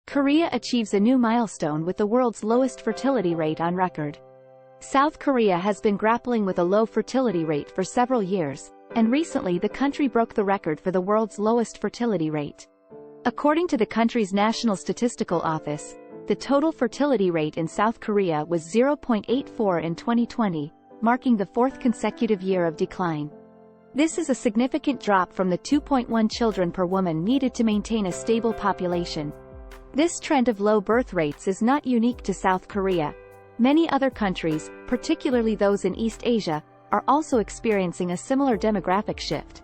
Korea achieves a new milestone with the world's lowest fertility rate on record. South Korea has been grappling with a low fertility rate for several years, and recently the country broke the record for the world's lowest fertility rate. According to the country's National Statistical Office, the total fertility rate in South Korea was 0.84 in 2020, marking the fourth consecutive year of decline. This is a significant drop from the 2.1 children per woman needed to maintain a stable population. This trend of low birth rates is not unique to South Korea. Many other countries, particularly those in East Asia, are also experiencing a similar demographic shift.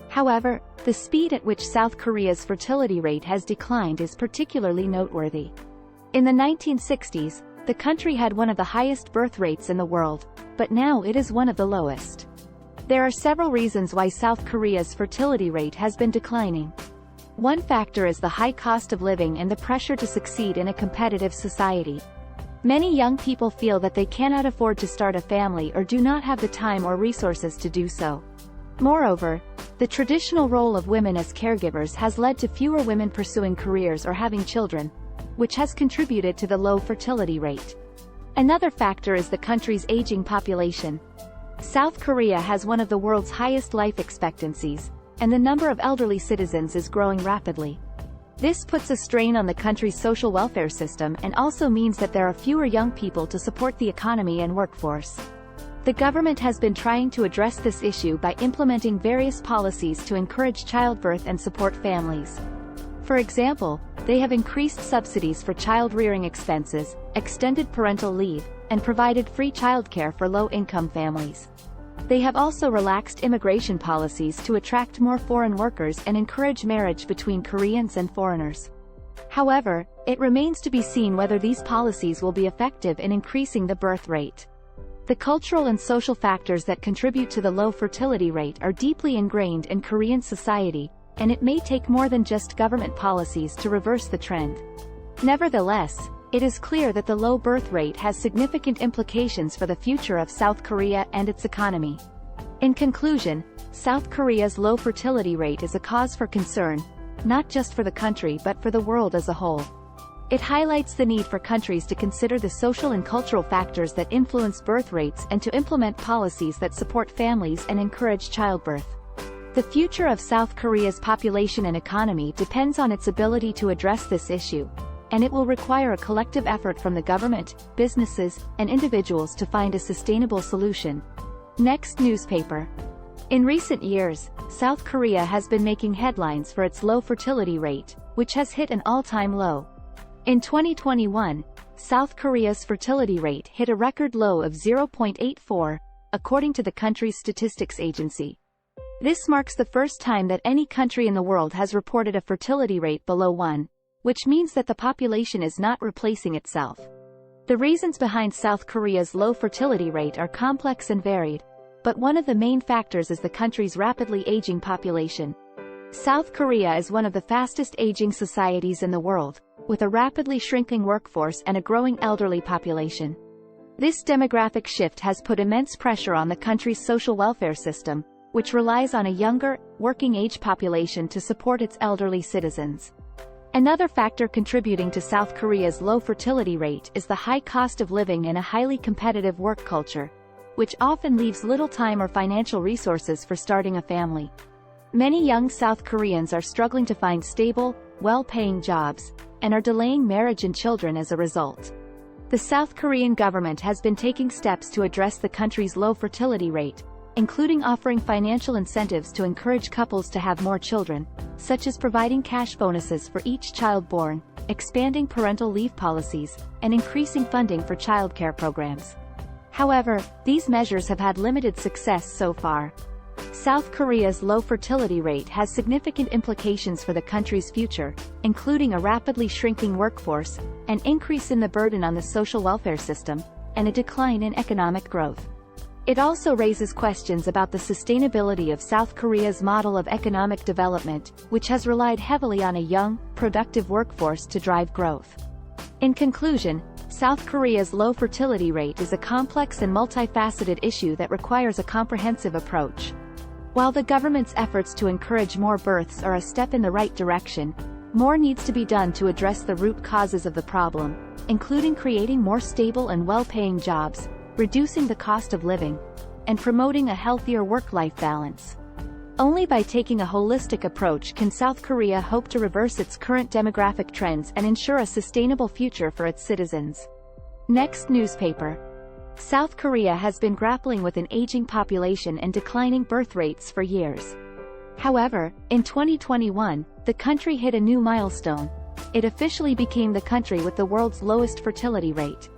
However, the speed at which South Korea's fertility rate has declined is particularly noteworthy. In the 1960s, the country had one of the highest birth rates in the world, but now it is one of the lowest. There are several reasons why South Korea's fertility rate has been declining. One factor is the high cost of living and the pressure to succeed in a competitive society. Many young people feel that they cannot afford to start a family or do not have the time or resources to do so. Moreover, the traditional role of women as caregivers has led to fewer women pursuing careers or having children, which has contributed to the low fertility rate. Another factor is the country's aging population. South Korea has one of the world's highest life expectancies, and the number of elderly citizens is growing rapidly. This puts a strain on the country's social welfare system and also means that there are fewer young people to support the economy and workforce. The government has been trying to address this issue by implementing various policies to encourage childbirth and support families. For example, they have increased subsidies for child-rearing expenses, extended parental leave, and provided free childcare for low-income families. They have also relaxed immigration policies to attract more foreign workers and encourage marriage between Koreans and foreigners. However, it remains to be seen whether these policies will be effective in increasing the birth rate. The cultural and social factors that contribute to the low fertility rate are deeply ingrained in Korean society, and it may take more than just government policies to reverse the trend. Nevertheless, it is clear that the low birth rate has significant implications for the future of South Korea and its economy. In conclusion, South Korea's low fertility rate is a cause for concern, not just for the country but for the world as a whole. It highlights the need for countries to consider the social and cultural factors that influence birth rates and to implement policies that support families and encourage childbirth. The future of South Korea's population and economy depends on its ability to address this issue, and it will require a collective effort from the government, businesses, and individuals to find a sustainable solution. Next newspaper. In recent years, South Korea has been making headlines for its low fertility rate, which has hit an all-time low. In 2021, South Korea's fertility rate hit a record low of 0.84, according to the country's statistics agency. This marks the first time that any country in the world has reported a fertility rate below 1. Which means that the population is not replacing itself. The reasons behind South Korea's low fertility rate are complex and varied, but one of the main factors is the country's rapidly aging population. South Korea is one of the fastest aging societies in the world, with a rapidly shrinking workforce and a growing elderly population. This demographic shift has put immense pressure on the country's social welfare system, which relies on a younger, working-age population to support its elderly citizens. Another factor contributing to South Korea's low fertility rate is the high cost of living in a highly competitive work culture, which often leaves little time or financial resources for starting a family. Many young South Koreans are struggling to find stable, well-paying jobs, and are delaying marriage and children as a result. The South Korean government has been taking steps to address the country's low fertility rate, including offering financial incentives to encourage couples to have more children, such as providing cash bonuses for each child born, expanding parental leave policies, and increasing funding for childcare programs. However, these measures have had limited success so far. South Korea's low fertility rate has significant implications for the country's future, including a rapidly shrinking workforce, an increase in the burden on the social welfare system, and a decline in economic growth. It also raises questions about the sustainability of South Korea's model of economic development, which has relied heavily on a young, productive workforce to drive growth. In conclusion, South Korea's low fertility rate is a complex and multifaceted issue that requires a comprehensive approach. While the government's efforts to encourage more births are a step in the right direction, More needs to be done to address the root causes of the problem, including creating more stable and well-paying jobs, reducing the cost of living, and promoting a healthier work-life balance. Only by taking a holistic approach can South Korea hope to reverse its current demographic trends and ensure a sustainable future for its citizens. Next newspaper. South Korea has been grappling with an aging population and declining birth rates for years. However, in 2021, the country hit a new milestone. It officially became the country with the world's lowest fertility rate.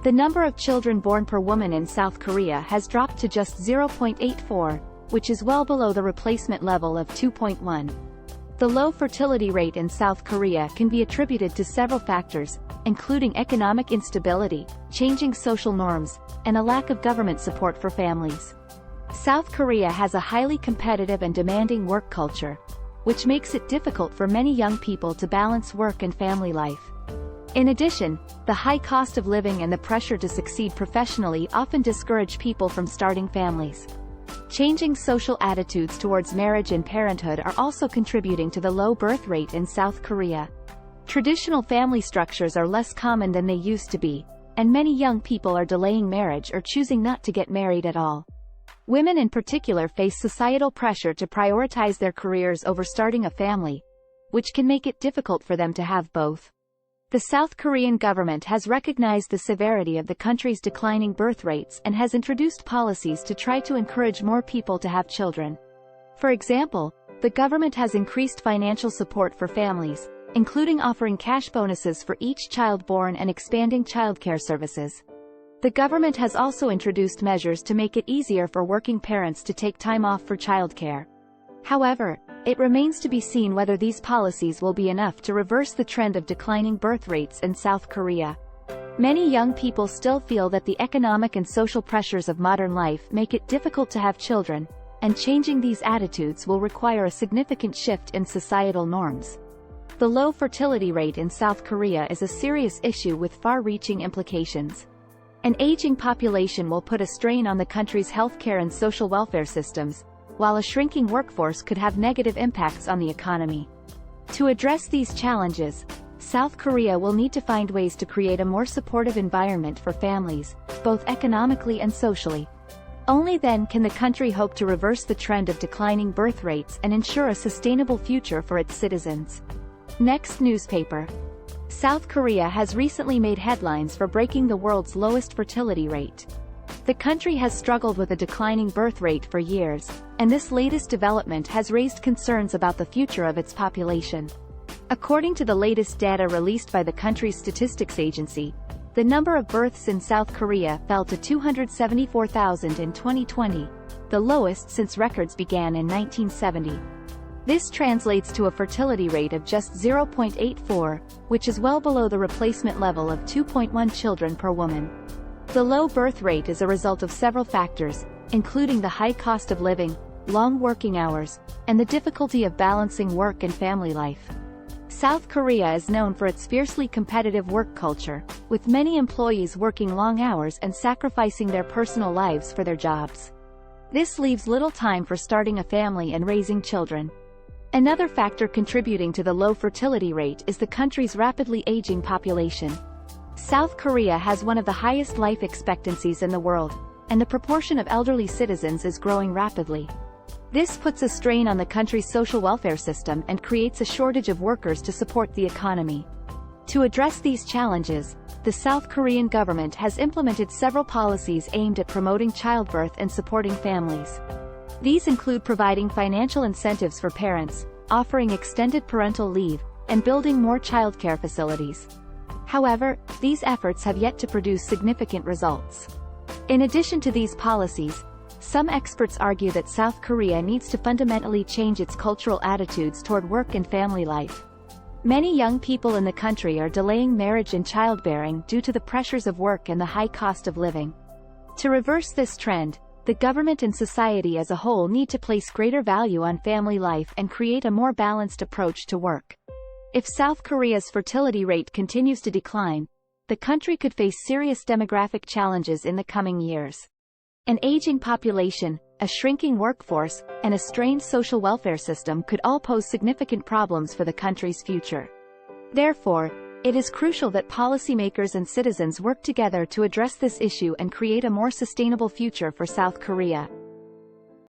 The number of children born per woman in South Korea has dropped to just 0.84, which is well below the replacement level of 2.1. The low fertility rate in South Korea can be attributed to several factors, including economic instability, changing social norms, and a lack of government support for families. South Korea has a highly competitive and demanding work culture, which makes it difficult for many young people to balance work and family life. In addition, the high cost of living and the pressure to succeed professionally often discourage people from starting families. Changing social attitudes towards marriage and parenthood are also contributing to the low birth rate in South Korea. Traditional family structures are less common than they used to be, and many young people are delaying marriage or choosing not to get married at all. Women in particular face societal pressure to prioritize their careers over starting a family, which can make it difficult for them to have both. The South Korean government has recognized the severity of the country's declining birth rates and has introduced policies to try to encourage more people to have children. For example, the government has increased financial support for families, including offering cash bonuses for each child born and expanding childcare services. The government has also introduced measures to make it easier for working parents to take time off for childcare. However, it remains to be seen whether these policies will be enough to reverse the trend of declining birth rates in South Korea. Many young people still feel that the economic and social pressures of modern life make it difficult to have children, and changing these attitudes will require a significant shift in societal norms. The low fertility rate in South Korea is a serious issue with far-reaching implications. An aging population will put a strain on the country's healthcare and social welfare systems, while a shrinking workforce could have negative impacts on the economy. To address these challenges, South Korea will need to find ways to create a more supportive environment for families, both economically and socially. Only then can the country hope to reverse the trend of declining birth rates and ensure a sustainable future for its citizens. Next newspaper. South Korea has recently made headlines for breaking the world's lowest fertility rate. The country has struggled with a declining birth rate for years, and this latest development has raised concerns about the future of its population. According to the latest data released by the country's statistics agency, the number of births in South Korea fell to 274,000 in 2020, the lowest since records began in 1970. This translates to a fertility rate of just 0.84, which is well below the replacement level of 2.1 children per woman. The low birth rate is a result of several factors, including the high cost of living, long working hours, and the difficulty of balancing work and family life. South Korea is known for its fiercely competitive work culture, with many employees working long hours and sacrificing their personal lives for their jobs. This leaves little time for starting a family and raising children. Another factor contributing to the low fertility rate is the country's rapidly aging population. South Korea has one of the highest life expectancies in the world, and the proportion of elderly citizens is growing rapidly. This puts a strain on the country's social welfare system and creates a shortage of workers to support the economy. To address these challenges, the South Korean government has implemented several policies aimed at promoting childbirth and supporting families. These include providing financial incentives for parents, offering extended parental leave, and building more childcare facilities. However, these efforts have yet to produce significant results. In addition to these policies, some experts argue that South Korea needs to fundamentally change its cultural attitudes toward work and family life. Many young people in the country are delaying marriage and childbearing due to the pressures of work and the high cost of living. To reverse this trend, the government and society as a whole need to place greater value on family life and create a more balanced approach to work. If South Korea's fertility rate continues to decline, the country could face serious demographic challenges in the coming years. An aging population, a shrinking workforce, and a strained social welfare system could all pose significant problems for the country's future. Therefore, it is crucial that policymakers and citizens work together to address this issue and create a more sustainable future for South Korea.